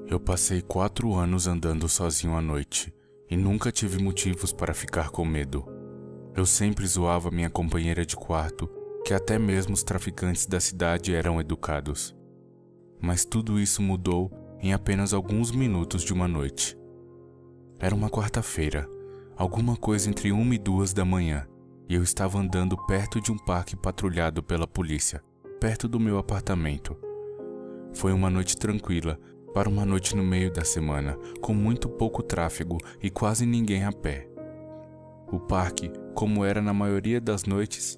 Eu passei 4 anos andando sozinho à noite e nunca tive motivos para ficar com medo. Eu sempre zoava minha companheira de quarto, que até mesmo os traficantes da cidade eram educados. Mas tudo isso mudou em apenas alguns minutos de uma noite. Era uma quarta-feira, alguma coisa entre 1 e 2 da manhã, e eu estava andando perto de um parque patrulhado pela polícia, perto do meu apartamento. Foi uma noite tranquila, para uma noite no meio da semana, com muito pouco tráfego e quase ninguém a pé. O parque, como era na maioria das noites,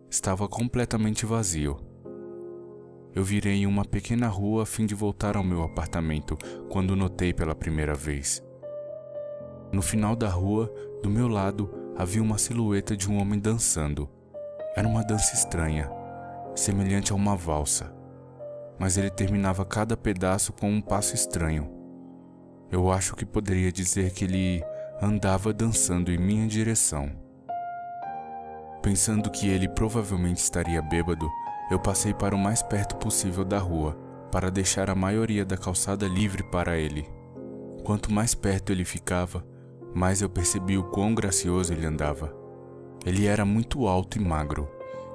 estava completamente vazio. Eu virei em uma pequena rua a fim de voltar ao meu apartamento quando notei pela primeira vez. No final da rua, do meu lado, havia uma silhueta de um homem dançando. Era uma dança estranha, semelhante a uma valsa, mas ele terminava cada pedaço com um passo estranho. Eu acho que poderia dizer que ele andava dançando em minha direção. Pensando que ele provavelmente estaria bêbado, eu passei para o mais perto possível da rua, para deixar a maioria da calçada livre para ele. Quanto mais perto ele ficava, mais eu percebi o quão gracioso ele andava. Ele era muito alto e magro,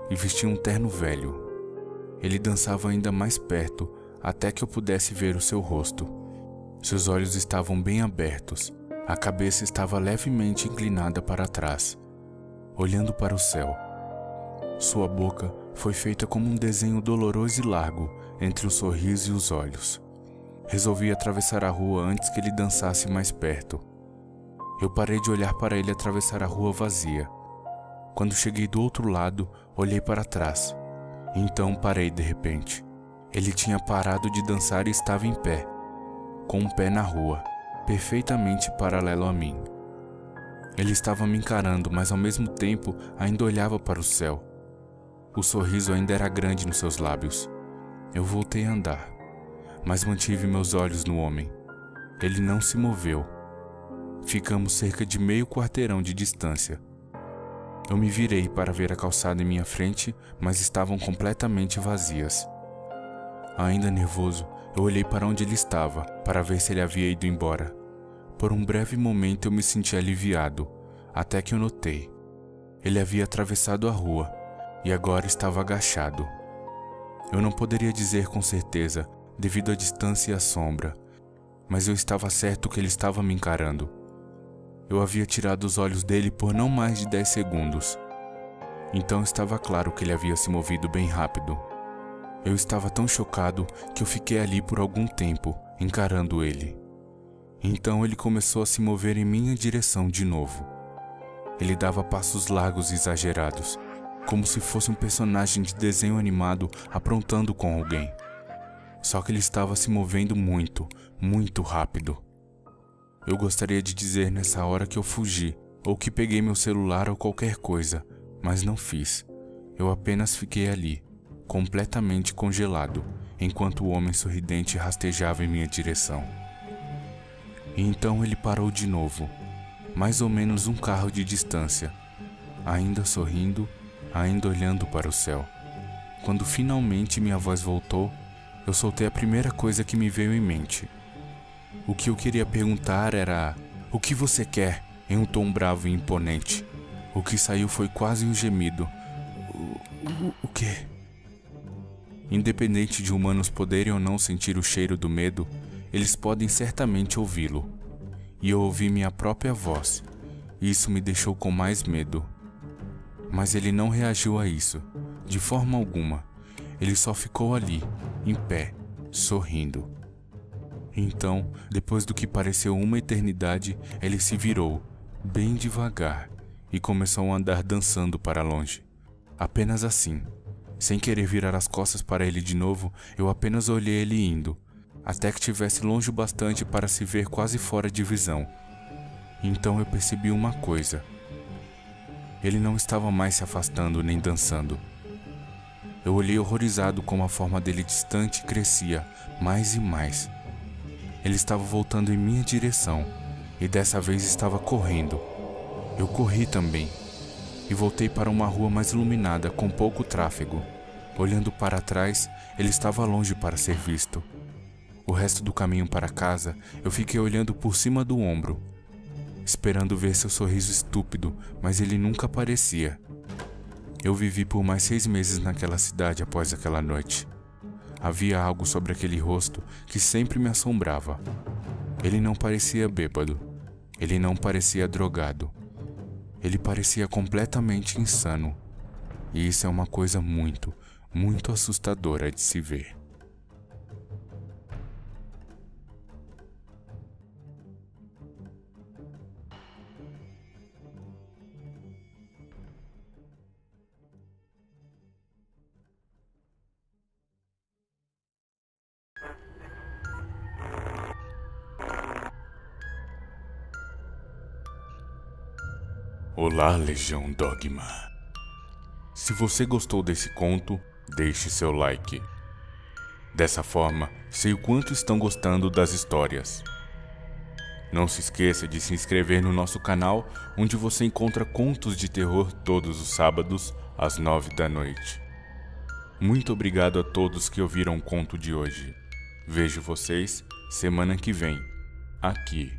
e vestia um terno velho. Ele dançava ainda mais perto, até que eu pudesse ver o seu rosto. Seus olhos estavam bem abertos, a cabeça estava levemente inclinada para trás, olhando para o céu. Sua boca foi feita como um desenho doloroso e largo entre o sorriso e os olhos. Resolvi atravessar a rua antes que ele dançasse mais perto. Eu parei de olhar para ele atravessar a rua vazia. Quando cheguei do outro lado, olhei para trás. Então parei de repente. Ele tinha parado de dançar e estava em pé, com um pé na rua, perfeitamente paralelo a mim. Ele estava me encarando, mas ao mesmo tempo ainda olhava para o céu. O sorriso ainda era grande nos seus lábios. Eu voltei a andar, mas mantive meus olhos no homem. Ele não se moveu. Ficamos cerca de meio quarteirão de distância. Eu me virei para ver a calçada em minha frente, mas estavam completamente vazias. Ainda nervoso, eu olhei para onde ele estava, para ver se ele havia ido embora. Por um breve momento eu me senti aliviado, até que eu notei. Ele havia atravessado a rua, e agora estava agachado. Eu não poderia dizer com certeza, devido à distância e à sombra, mas eu estava certo que ele estava me encarando. Eu havia tirado os olhos dele por não mais de 10 segundos. Então estava claro que ele havia se movido bem rápido. Eu estava tão chocado que eu fiquei ali por algum tempo, encarando ele. Então ele começou a se mover em minha direção de novo. Ele dava passos largos e exagerados, como se fosse um personagem de desenho animado aprontando com alguém. Só que ele estava se movendo muito, muito rápido. Eu gostaria de dizer nessa hora que eu fugi, ou que peguei meu celular ou qualquer coisa, mas não fiz. Eu apenas fiquei ali, completamente congelado, enquanto o homem sorridente rastejava em minha direção. E então ele parou de novo, mais ou menos um carro de distância, ainda sorrindo, ainda olhando para o céu. Quando finalmente minha voz voltou, eu soltei a primeira coisa que me veio em mente. O que eu queria perguntar era: "O que você quer?", em um tom bravo e imponente. O que saiu foi quase um gemido. O quê? Independente de humanos poderem ou não sentir o cheiro do medo, eles podem certamente ouvi-lo. E eu ouvi minha própria voz, e isso me deixou com mais medo. Mas ele não reagiu a isso, de forma alguma. Ele só ficou ali, em pé, sorrindo. Então, depois do que pareceu uma eternidade, ele se virou, bem devagar, e começou a andar dançando para longe. Apenas assim. Sem querer virar as costas para ele de novo, eu apenas olhei ele indo, até que estivesse longe o bastante para se ver quase fora de visão. Então eu percebi uma coisa. Ele não estava mais se afastando nem dançando. Eu olhei horrorizado como a forma dele distante crescia, mais e mais. Ele estava voltando em minha direção e dessa vez estava correndo. Eu corri também e voltei para uma rua mais iluminada com pouco tráfego. Olhando para trás, ele estava longe para ser visto. O resto do caminho para casa, eu fiquei olhando por cima do ombro, esperando ver seu sorriso estúpido, mas ele nunca aparecia. Eu vivi por mais 6 meses naquela cidade após aquela noite. Havia algo sobre aquele rosto que sempre me assombrava. Ele não parecia bêbado. Ele não parecia drogado. Ele parecia completamente insano. E isso é uma coisa muito, muito assustadora de se ver. Olá, Legião Dogma. Se você gostou desse conto, deixe seu like. Dessa forma, sei o quanto estão gostando das histórias. Não se esqueça de se inscrever no nosso canal, onde você encontra contos de terror todos os sábados, às 9 da noite. Muito obrigado a todos que ouviram o conto de hoje. Vejo vocês semana que vem, aqui